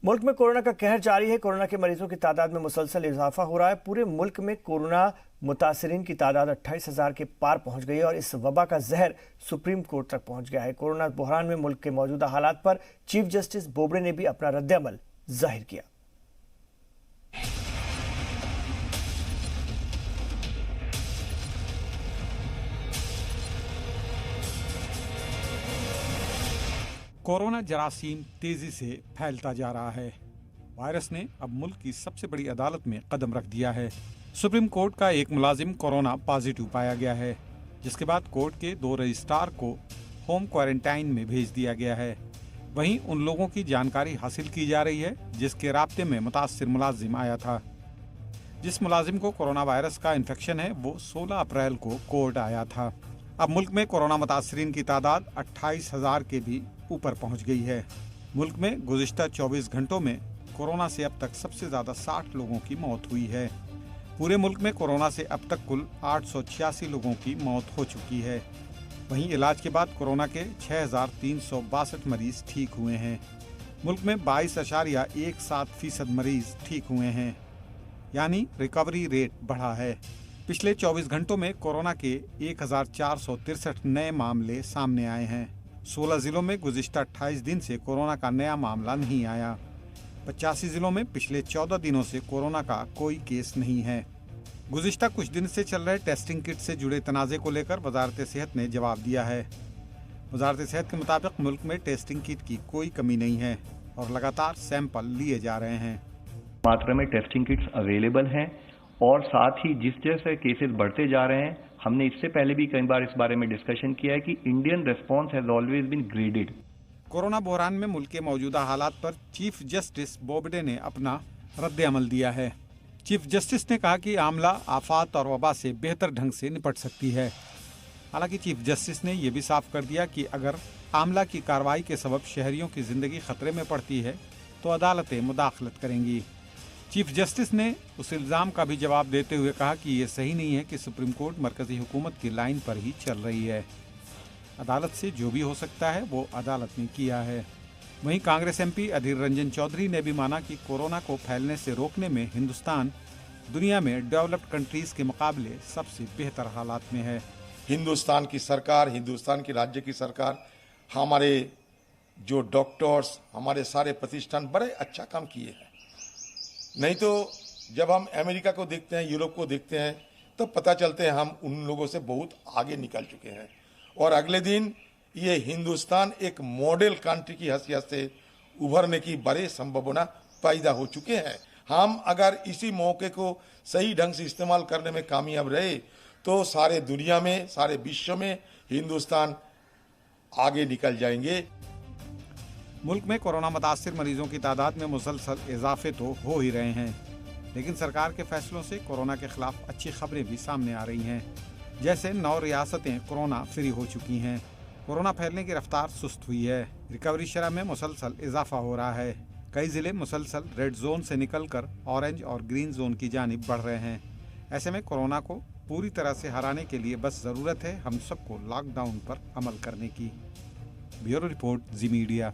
मुल्क में कोरोना का कहर जारी है। कोरोना के मरीजों की तादाद में मुसलसल इजाफा हो रहा है। पूरे मुल्क में कोरोना मुतासरीन की तादाद 28,000 के पार पहुंच गई है और इस वबा का जहर सुप्रीम कोर्ट तक पहुंच गया है। कोरोना बहरान में मुल्क के मौजूदा हालात पर चीफ जस्टिस बोबड़े ने भी अपना रद्द-ए-अमल जाहिर किया। कोरोना जरासीम तेजी से फैलता जा रहा है। वायरस ने अब मुल्क की सबसे बड़ी अदालत में कदम रख दिया है। सुप्रीम कोर्ट का एक मुलाजिम कोरोना पॉजिटिव पाया गया है, जिसके बाद कोर्ट के 2 रजिस्ट्रार को होम क्वारंटाइन में भेज दिया गया है। वहीं उन लोगों की जानकारी हासिल की जा रही है जिसके राब्ते में मुतासिर मुलाजिम आया था। जिस मुलाजिम को कोरोना वायरस का इन्फेक्शन है वो 16 अप्रैल को कोर्ट आया था। अब मुल्क में कोरोना मुतासरीन की तादाद 28,000 के भी ऊपर पहुंच गई है। मुल्क में गुज़िश्ता 24 घंटों में कोरोना से अब तक सबसे ज्यादा 60 लोगों की मौत हुई है। पूरे मुल्क में कोरोना से अब तक कुल 886 लोगों की मौत हो चुकी है। वहीं इलाज के बाद कोरोना के 6,362 मरीज ठीक हुए हैं। मुल्क में 22.17% मरीज ठीक हुए हैं, यानी रिकवरी रेट बढ़ा है। पिछले 24 घंटों में कोरोना के 1,463 नए मामले सामने आए हैं। 16 जिलों में गुज़िश्ता 28 दिन से कोरोना का नया मामला नहीं आया। 85 जिलों में पिछले 14 दिनों से कोरोना का कोई केस नहीं है। गुज़िश्ता कुछ दिन से चल रहे टेस्टिंग किट से जुड़े तनाज़े को लेकर वजारत सेहत ने जवाब दिया है। वजारत सेहत के मुताबिक मुल्क में टेस्टिंग किट की कोई कमी नहीं है और लगातार सैंपल लिए जा रहे हैं। मात्रा में टेस्टिंग किट्स अवेलेबल हैं और साथ ही जिस जैसे केसेस बढ़ते जा रहे हैं, हमने इससे पहले भी कई बार इस बारे में डिस्कशन किया है कि Indian response has always been graded. Corona बहरान में मुल्क के मौजूदा हालात पर चीफ जस्टिस बोबडे ने अपना रद्द-ए-अमल दिया है। चीफ जस्टिस ने कहा कि आमला आफात और वबा से बेहतर ढंग से निपट सकती है। हालांकि चीफ जस्टिस ने यह भी साफ कर दिया कि अगर आमला की कार्रवाई के सबब शहरियों की जिंदगी खतरे में पड़ती है तो अदालतें मुदाखलत करेंगी। चीफ जस्टिस ने उस इल्ज़ाम का भी जवाब देते हुए कहा कि ये सही नहीं है कि सुप्रीम कोर्ट मरकजी हुकूमत की लाइन पर ही चल रही है। अदालत से जो भी हो सकता है वो अदालत ने किया है। वहीं कांग्रेस एमपी अधीर रंजन चौधरी ने भी माना कि कोरोना को फैलने से रोकने में हिंदुस्तान दुनिया में डेवलप्ड कंट्रीज के मुकाबले सबसे बेहतर हालात में है। हिंदुस्तान की सरकार, हिंदुस्तान की राज्य की सरकार, हमारे जो डॉक्टर्स, हमारे सारे प्रतिष्ठान बड़े अच्छा काम किए हैं। नहीं तो जब हम अमेरिका को देखते हैं, यूरोप को देखते हैं, तो पता चलते हैं हम उन लोगों से बहुत आगे निकल चुके हैं। और अगले दिन ये हिंदुस्तान एक मॉडल कंट्री की हैसियत से उभरने की बड़े संभावना पैदा हो चुके हैं। हम अगर इसी मौके को सही ढंग से इस्तेमाल करने में कामयाब रहे तो सारे दुनिया में, सारे विश्व में हिंदुस्तान आगे निकल जाएंगे। मुल्क में कोरोना मुतासिर मरीजों की तादाद में मुसलसल इजाफे तो हो ही रहे हैं, लेकिन सरकार के फैसलों से कोरोना के खिलाफ अच्छी खबरें भी सामने आ रही हैं। जैसे 9 रियासतें कोरोना फ्री हो चुकी हैं। कोरोना फैलने की रफ्तार सुस्त हुई है। रिकवरी शरह में मुसलसल इजाफा हो रहा है। कई जिले मुसलसल रेड जोन से निकलकर ऑरेंज और ग्रीन जोन की जानिब बढ़ रहे हैं। ऐसे में कोरोना को पूरी तरह से हराने के लिए बस जरूरत है हम सबको लॉकडाउन पर अमल करने की। ब्यूरो रिपोर्ट, जी मीडिया।